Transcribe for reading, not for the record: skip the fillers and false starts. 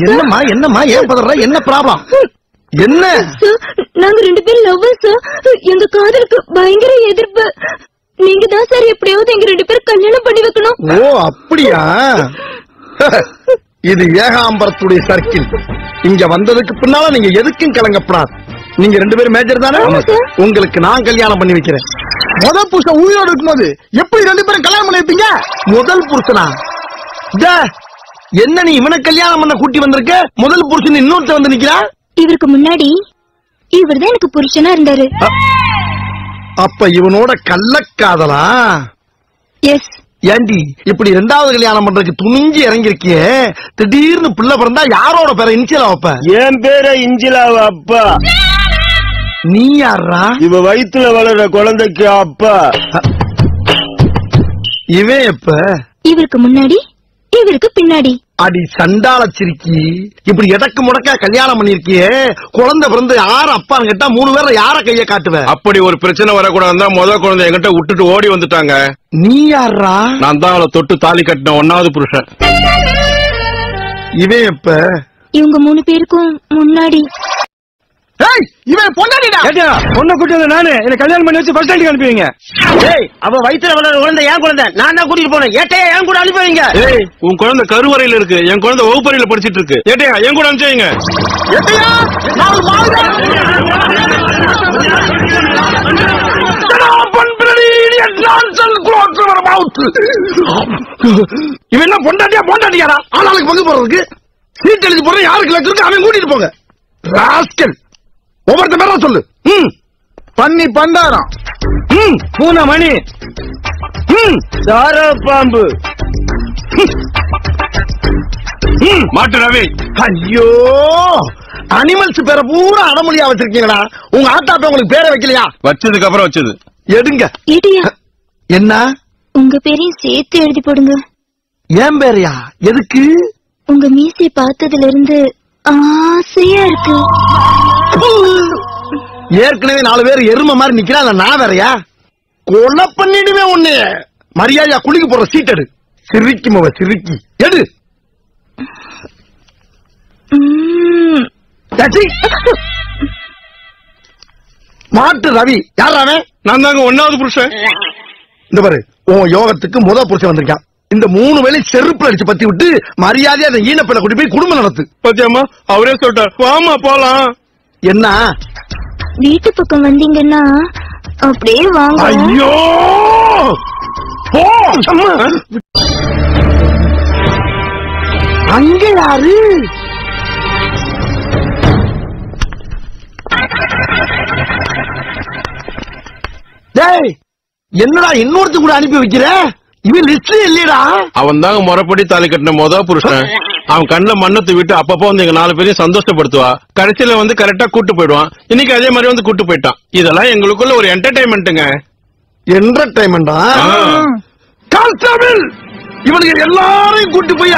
என்னம்மா என்னம்மா ஏன் பதற? என்ன ப்ராப்ளம்? என்ன? நாங்க 2 பேரும் லவ்வர்ஸ் சார். எங்க காதலுக்கு பயங்கர எதிர்ப்பு. நீங்க தான் சார் எப்படியாவது எங்க 2 பேரும் கல்யாணம் பண்ணி வைக்கணும். ஓ அப்படியா? இது ஏகாம்பரத்துடைய சர்க்கிள். இங்க வந்ததுக்கு பின்னால நீங்க எதுக்கும் கலங்கப்படாது. நீங்க 2 பேரும் மேஜர் தானே? உங்களுக்கு நான் கல்யாணம் பண்ணி வைக்கிறேன். முதல் புருஷன் உயிரோடு இருக்கும்போது எப்படி 2 பேரும் கல்யாணம் பண்ணி வைப்பீங்க? முதல் புருஷனா? என்ன நீ இவனை கல்யாணம் பண்ண கூட்டி வந்திருக்க? முதல் புருஷன் இன்னொருத்த வந்து நிக்கிறா? இவருக்கு முன்னாடி இவர்தான் எனக்கு புருஷனா இருந்தாரு. அப்ப இவனோட கள்ளக்காதலா? எஸ். ஏண்டி இப்படி 2வது கல்யாணம் பண்றதுக்கு துணிஞ்சு இறங்கிருக்கியே, திடீர்னு பிள்ளை பிறந்தா யாரோட பேரை இன்சிலா வைப்ப? என் பேரை இன்சிலாவ அப்பா. நீ யாரா? இவ வயிற்றுல வளர்ற குழந்தைக்கு அப்பா. இவன் எப்ப? இவருக்கு முன்னாடி இவருக்கு பின்னாடி. அடி சண்டால சிரிக்கி, இப்படி எடக்கு முடக்கா கல்யாணம் பண்ணிருக்கியே, குழந்தை பிறந்து யார அப்பான்னு கேட்டா 3 பேர்ல யார கைய காட்டுவ? அப்படி ஒரு பிரச்சனை வரக்கூடாதுதான் முதல் குழந்தை என்கிட்ட விட்டுட்டு ஓடி வந்துட்டாங்க. நீ யாரா? நான் தான் அவளை தொட்டு தாலி கட்டின 1வது புருஷன். இவன் எப்ப? இவங்க 3 பேருக்கும் முன்னாடி. இவன் பொண்டாடிடா. பொண்ணை கூட்டி வந்த நானு என்ன கல்யாணம் பண்ணி வச்சு பஸ் ஸ்டாண்டுக்கு அனுப்புவீங்க? அவ வயிற்றுல வளர்ற குழந்தை ஏன் குழந்தை, நான் தான் கூட்டிட்டு போனேன். ஏட்டையா என் கூட அனுப்புவீங்க? உன் குழந்தை கருவறையில இருக்கு, என் குழந்தை வகுப்பறையில படிச்சிட்டு இருக்கு. ஏட்டையா என் கூட அனுப்பிச்சீங்க. இவன் என்ன பொண்டாட்டியா பொண்டாட்டியாரா? ஆளாளுக்கு பங்கு போறதுக்கு சீட் எழுதி போற யாருக்கு இருக்கு அவன் கூட்டிட்டு போங்க. ராஸ்கல், ஒவ்வொருத்த பேரா சொல்லு. பண்ணி பண்டாரம், பூனை மணி, சார பாம்பு, மாட்டு ரவி. ஐயோ, அனிமல்ஸ் பேரை பூரா அடமொழியா வச்சிருக்கீங்களா? உங்க ஆத்தாப்ப உங்களுக்கு பேரை வைக்கலையா? வச்சதுக்கு அப்புறம் வச்சது. எடுங்க. என்ன? உங்க பேரையும் சேர்த்து எழுதி போடுங்க. ஏன் பேரையா? எதுக்கு? உங்க மீசை பார்த்ததுல இருந்து ஆசையா இருக்கு. ஏற்கனவே 4 பேர் எருமை மாதிரி நிக்கிறாங்க, நான் வேறையா? கொலை பண்ணிடுவேன் உன்னை. மரியாதையா குளிக்க போற சீட் எடு. சிரிக்கி மவ சிரிக்கி எடு. மாட்டு ரவி யாராவே? நான் தாங்க 1வது புருஷன். இந்த பாரு, உன் யோகத்துக்கு முதல் புருஷன் வந்திருக்கான். இந்த 3 வேளை செருப்புல அடிச்சு பத்தி விட்டு மரியாதையா அந்த ஈனப்பெண்ணை கூட்டி போய் குடும்பம் நடத்து. பத்தியம்மா அவரே சொல்லிட்டார், வாமா போலாம். என்ன? வீட்டு பக்கம் வந்தீங்கன்னா அப்படியே வாங்க. ஐயோ போ. அங்க யாரு? டேய், என்னடா இன்னொருத்த கூட அனுப்பி வைக்கிற? இவன் லிஸ்ட்ல இல்லையடா. அவன் தாங்க முறைப்படி தாலி கட்டின முதல் புருஷன். அவன் கண்ணுல மண்ணத்து விட்டு அப்பப்போ வந்து எங்க 4 பேரையும் சந்தோஷப்படுத்துவா. கடைசியில வந்து கரெக்டா கூட்டு போயிடுவான். இன்னைக்கு அதே மாதிரி வந்து கூட்டு போயிட்டான். இதெல்லாம் எங்களுக்குள்ள ஒரு என்டர்டைன்மெண்ட்டுங்க. என்டர்டைன்மெண்டா? கான்ஸ்டபிள், இவனுக்கு எல்லாரையும் கூட்டு போய்